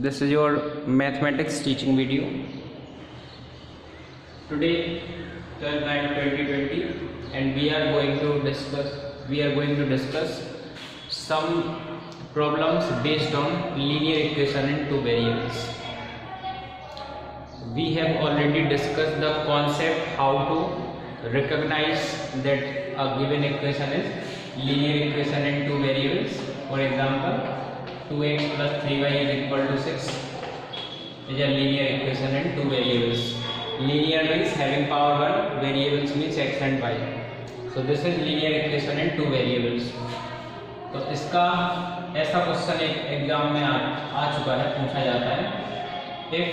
This is your mathematics teaching video. Today 12/9/2020 and we are going to discuss some problems based on linear equation in two variables. We have already discussed the concept how to recognize that a given equation is linear equation in two variables. For example, 2x plus 3y is equal to 6 is a linear equation in two variables. Linear means having power 1, variables means x and y. So this is linear equation in two variables. तो इसका ऐसा question एक exam में आ चुका है, पूछा जाता है if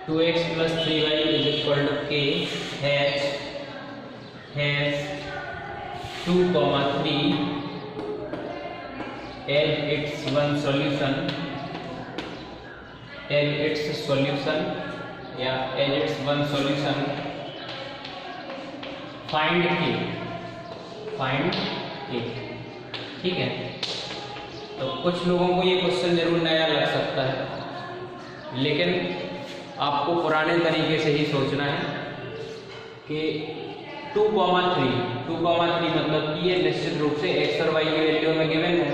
2x plus 3y is equal to k has 2, 3 as its solution find k. ठीक है, तो कुछ लोगों को ये क्वेश्चन जरूर नया लग सकता है, लेकिन आपको पुराने तरीके से ही सोचना है कि 2, 3 मतलब कि ये निश्चित रूप से x और y की वैल्यू में गिवन है.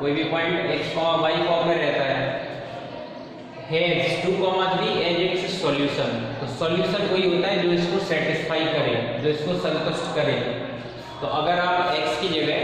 कोई भी पॉइंट x, y फॉर्म में रहता है. Has 2, 3 as its solution. तो सॉल्यूशन वही होता है जो इसको सेटिस्फाई करे, जो इसको संतुष्ट करे. तो अगर आप x की जगह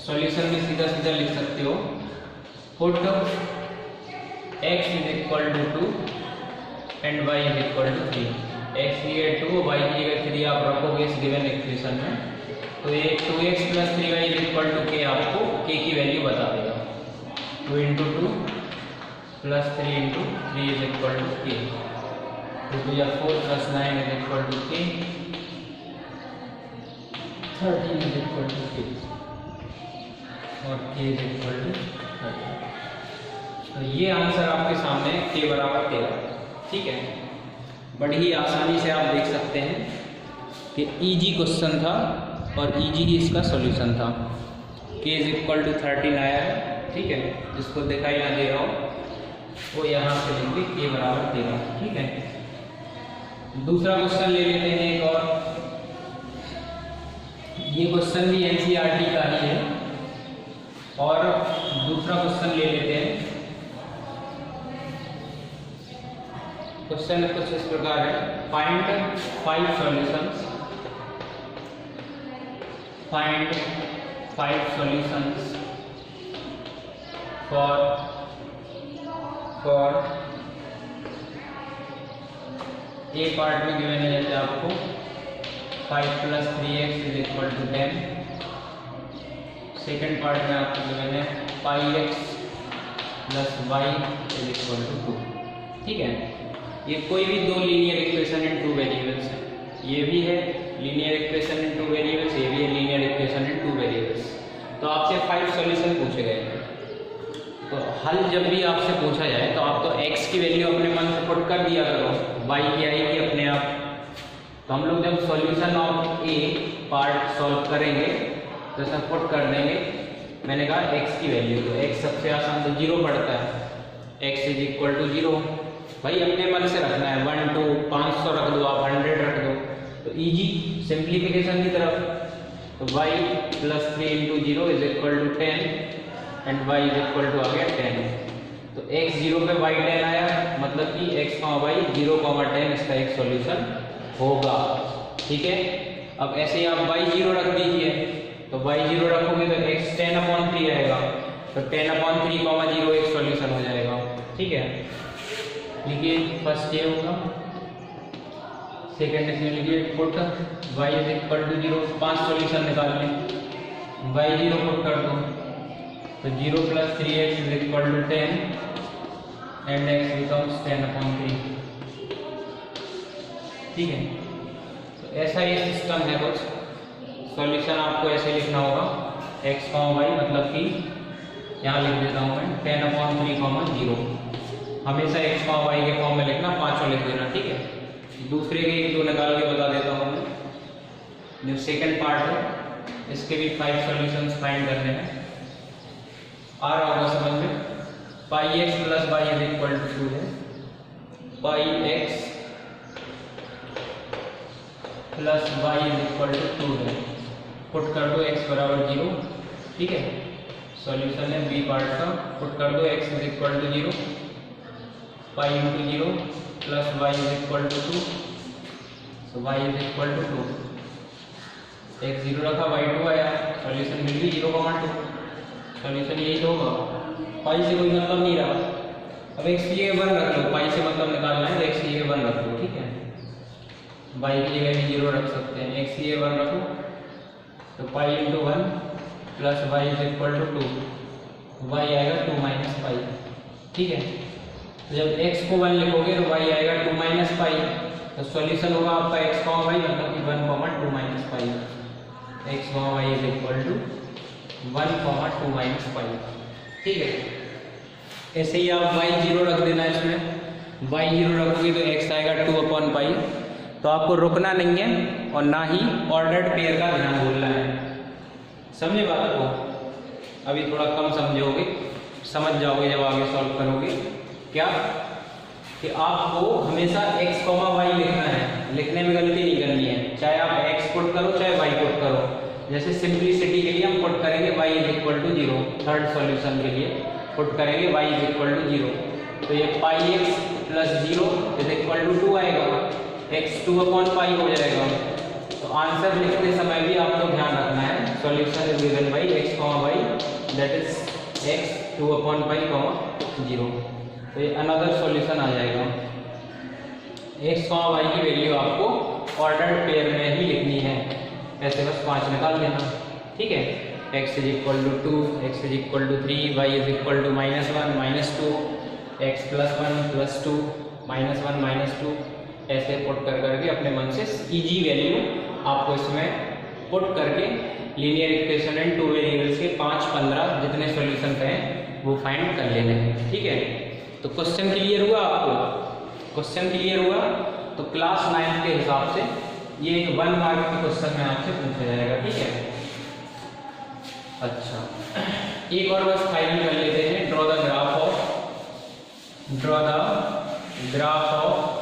सॉल्यूशन में सीधा लिख सकते हो, put x is equal to 2 and y is equal to 3. x की जगह 2, y की जगह 3 आप रखोगे इस गिवन इक्वेशन में, तो ये 2x plus 3y is equal to k आपको k की वैल्यू बता देगा. 2 into 2 plus 3 into 3 is equal to k. 2 to 4 plus 9 is equal to k. 13 is equal to k और k is equal to 13. तो ये आंसर आपके सामने k बराबर 13. ठीक है, बड़ी ही आसानी से आप देख सकते हैं कि इजी क्वेश्चन था और इजी ही इसका सॉल्यूशन था. k इज इक्वल टू 13 आया है. ठीक है, जिसको दिखाई ना दे रहा हो वो यहाँ से लेंगे k बराबर 13. ठीक है, दूसरा क्वेश्चन ले लेते हैं एक और. ये क्वेश्चन भी एनसीईआरटी का ही है और दूसरा क्वेश्चन ले लेते हैं. क्वेश्चन कुछ इस प्रकार है, find 5 solutions for a part में गिवन है जैसे आपको 5 plus 3x is equal to 10. Second part में आपको गिवन है 5x plus y is equal to 2. ठीक है, ये कोई भी दो linear equation in two variables है. ये भी है linear equation in two variables, ये भी है linear equation in two variables. तो आपसे 5 सॉल्यूशन पूछे गए हैं. तो हल जब भी आपसे पूछा जाए तो आप तो x की वैल्यू अपने मन से पुट कर दिया करो, y की आएगी अपने आप. तो हम लोग जब solution of A part solve करेंगे तो सब पुट कर देंगे. मैंने कहा x की वैल्यू, तो x सबसे आसान तो 0 पड़ता है. x is equal to 0. भाई अपने मन से रखना है, 1 2 500 रख दो, आप 100 रख दो, तो इजी सिंप्लीफिकेशन की तरफ. तो y plus 3 into 0 is equal to 10 and y is equal to आ गया 10. तो x 0 पे y 10 आया, मतलब कि x, y 0, 10 इसका एक सॉल्यूशन होगा. ठीक है, अब ऐसे ही आप y 0 रख दीजिए, तो y 0 रखोगे तो x 10/3 आएगा, तो 10/3, 0 एक सॉल्यूशन हो जाएगा. ठीक है, लिखिए फर्स्ट ये होगा. सेकेंड इसमें लिखिए put y is equal to 0. 5 solution निकाल लें, y 0 पुट कर दो, तो 0 plus 3x is equal to 10 and x becomes 10/3. ठीक है, तो ऐसा ये सिस्टम है. कुछ सॉल्यूशन आपको ऐसे लिखना होगा, x, y मतलब कि यहाँ लिख देता हूँ मैं 10/3, 0. हमेशा x, y के फॉर्म में लिखना, पांचों लिख देना. ठीक है, दूसरे के एक दो निकाल के बता देता हूँ मैं. जो सेकंड पार्ट है इसके भी 5 सॉल्यूशंस फाइंड करने हैं. आ रहा होगा समझ में। Pi x plus y is equal to 2 है, pi x plus y is equal to 2 है। पुट कर दो x बराबर 0, ठीक है। सॉल्यूशन है बी पार्ट का, पुट कर दो x is equal to 0, pi into 0 plus y is equal to 2, so y is equal to 2। x 0 रखा, y 2 आया, सॉल्यूशन मिल गई 0,2। सॉल्यूशन यही तो होगा, पाई से कोई मतलब नहीं रहा। अब x की जगह 1 रख लो, पाई से मतलब निकालना है तो x की जगह 1 रख लो, ठीक है। y की जगह भी 0 रख सकते हैं, x की जगह 1 रखो तो pi into 1 plus y is equal to 2, y आएगा 2 माइनस पाई, ठीक है। तो जब x को 1 लिखोगे तो y आएगा 2 माइनस पाई, तो सॉल्यूशन होगा आपका x, y मतलब कि 1, 2 minus pi, x, y is equal to 1, 2 minus pi, ठीक है। ऐसे ही आप y 0 रख देना इसमें, y 0 रखोगे तो x आएगा 2 पाई। तो आपको रुकना नहीं है और ना ही ऑर्डर्ड पेयर का ध्यान भूलना है, समझे बात को। अभी थोड़ा कम समझोगे, समझ जाओगे जब आगे सॉल्व करोगे। क्या कि आपको हमेशा x, y लिखना है, लिखने में गलती नहीं करनी है, चाहे आप x पुट करो चाहे y पुट करो। जैसे सिंप्लिसिटी के लिए हम पुट करेंगे y is equal to 0, third solution के लिए पुट करेंगे y इज इक्वल टू 0, तो ये pi x plus 0 is equal to 2 आएगा, x 2/पाई हो जाएगा। तो आंसर लिखते समय भी आपको ध्यान रखना है, solution is given by x, y that is x 2/पाई, 0। तो ये अनदर सॉल्यूशन आ जाएगा। x, y की वैल्यू आपको ऑर्डर्ड पेयर में ही लिखनी है, ऐसे बस 5 निकाल देना, ठीक है। x is equal to 2, x is equal to 3, y is equal to -1 -2, x plus 1 plus 2 -1 -2, ऐसे पुट कर करके अपने मन से इजी वैल्यू आपको इसमें पुट करके लीनियर इक्वेशन एंड 2 वेरिएबल्स के 5, 15 जितने सॉल्यूशन कहें वो फाइंड कर लेने हैं, ठीक है। तो क्वेश्चन क्लियर हुआ आपको? क्वेश्चन क्लियर हुआ तो क्लास 9 के हिसाब से ये 1 मार्क के क्वेश्चन में आपसे पूछा जाएगा, ठीक है। अच्छा, एक और बस फाइनल कर लेते हैं। Draw the graph of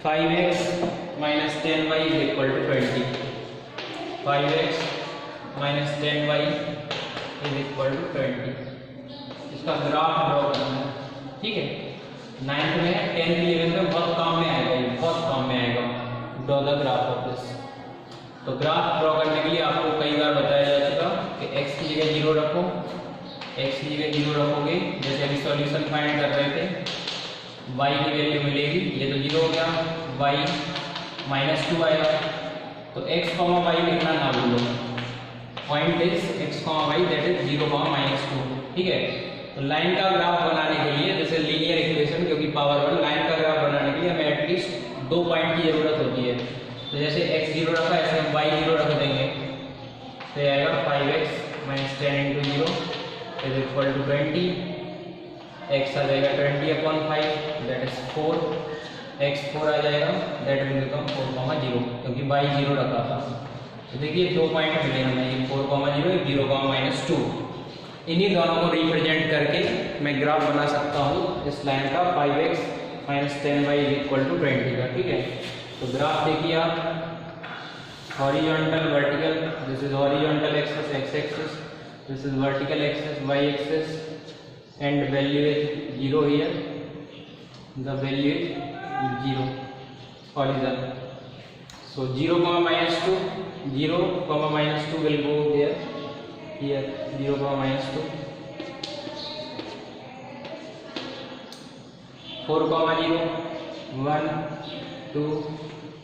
5x minus 10y is equal to 20. 5x minus 10y is equal to 20. इसका ग्राफ ड्रॉ करना है, ठीक है। 9th में है, 10th 11th में बहुत काम में आएगा, ये बहुत काम में आएगा। Draw the graph of this. तो ग्राफ ड्रॉ करने के लिए आपको कई बार बताया जा चुका कि x की जगह 0 रखो, x की जगह 0 रखोगे, जैसे अभी सॉल्यूशन फाइंड कर रहे थे, y की वैल्यू मिलेगी, ये तो 0 हो गया, y -2 आएगा। तो x, y लिखना ना भूलो, point is x, y that is 0, -2, ठीक है। तो लाइन का ग्राफ बनाने के लिए, जैसे लीनियर इक्वेशन क्योंकि पावर 1, लाइन का ग्राफ बनाने के लिए हमें एटलीस्ट 2 पॉइंट की जरूरत होती है। तो जैसे x 0 रखा, ऐसे हम y 0 रख देंगे, तो ये आएगा 5x - 10 × 0 is equal to 20, x आ जाएगा 20/5 दैट इज 4, x 4 आ जाएगा दैट विल बिकम 4, 0 क्योंकि y 0 रखा था। तो देखिए 2 पॉइंट मिले हमें, ये 4, 0, 0, -2। इन्हीं दोनों को रिप्रेजेंट करके मैं ग्राफ बना सकता हूँ इस लाइन का 5x - 10y is equal to 20 का, ठीक है। तो ग्राफ देखिए आप, horizontal vertical, this is horizontal axis x axis, this is vertical axis y axis, and value is 0 here, the value is 0 horizon. So 0, -2, 0, -2 will go there, here 0, -2, 4, 0, 1, 2,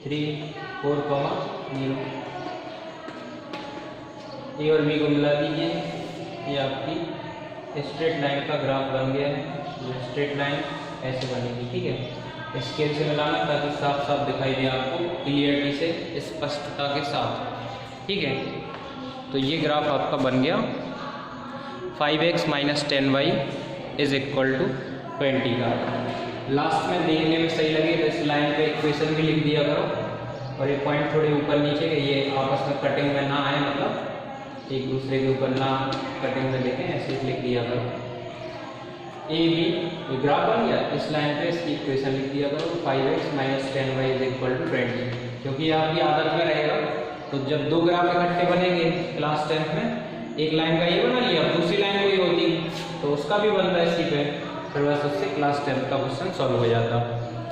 3, 4, 0। ए और B को मिला दीजिए, ये आपकी स्ट्रेट लाइन का graph बन गया है। जो स्ट्रेट लाइन ऐसे बनेगी, ठीक है। स्केल से मिलाना ताकि साफ साफ दिखाई दे आपको, क्लियरिटी से, स्पष्टता के साथ, ठीक है। तो ये ग्राफ आपका बन गया 5x - 10y is equal to 20 का। लास्ट में देखने में सही लगे तो इस लाइन पे इक्वेशन भी लिख दिया करो, और ये पॉइंट थोड़े ऊपर नीचे के, ये आपस में कटिंग में ना आए, मतलब एक दूसरे के ऊपर ना कटिंग में देखें, ऐसे लिख दिया करो। ए बी ग्राफ बन गया, इस लाइन पे इसकी इक्वेशन लिख दिया करो 5x - 10y = 20, क्योंकि आपकी आदत में रहेगा। तो जब दो ग्राफ इकट्ठे बनेंगे क्लास 10th में, एक लाइन का ये बना लिया, दूसरी लाइन कोई होती तो उसका भी बनता है इसी पे, फिर बस उससे क्लास 10th का क्वेश्चन सॉल्व हो जाता।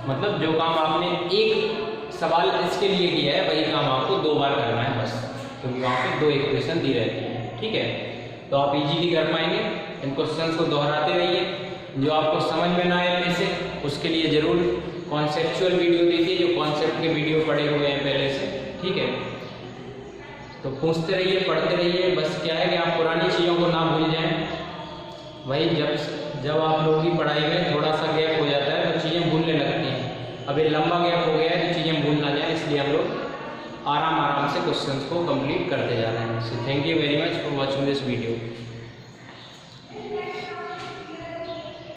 मतलब जो काम आपने एक सवाल इसके लिए किया है वही काम आपको 2 बार करना है बस, क्योंकि वहाँ पे 2 इक्वेशन दी रहती है। ठीक है, तो आप इजीली कर पाएंगे। इन क्वेश्चंस को दोहराते रहिए, जो आपको समझ में ना आए में से उसके लिए जरूर कॉन्सेप्चुअल वीडियो देखिए, जो कॉन्सेप्ट के वीडियो पड़े हुए हैं पहले से। ठीक है, तो पूछते रहिए, पढ़ते रहिए। बस क्या है कि आप पुरानी चीज़ों को ना भूल जाएं। वही जब आप लोगों की पढ़ाई में थोड़ा सा गैप हो जाता है तो चीज़ें भूलने लगती हैं। अब ये लंबा गैप हो गया है तो चीज़ें भूल ना जाए, इसलिए हम लोग आराम से क्वेश्चंस को कंप्लीट करते जा रहे हैं। So thank you very much for watching this video.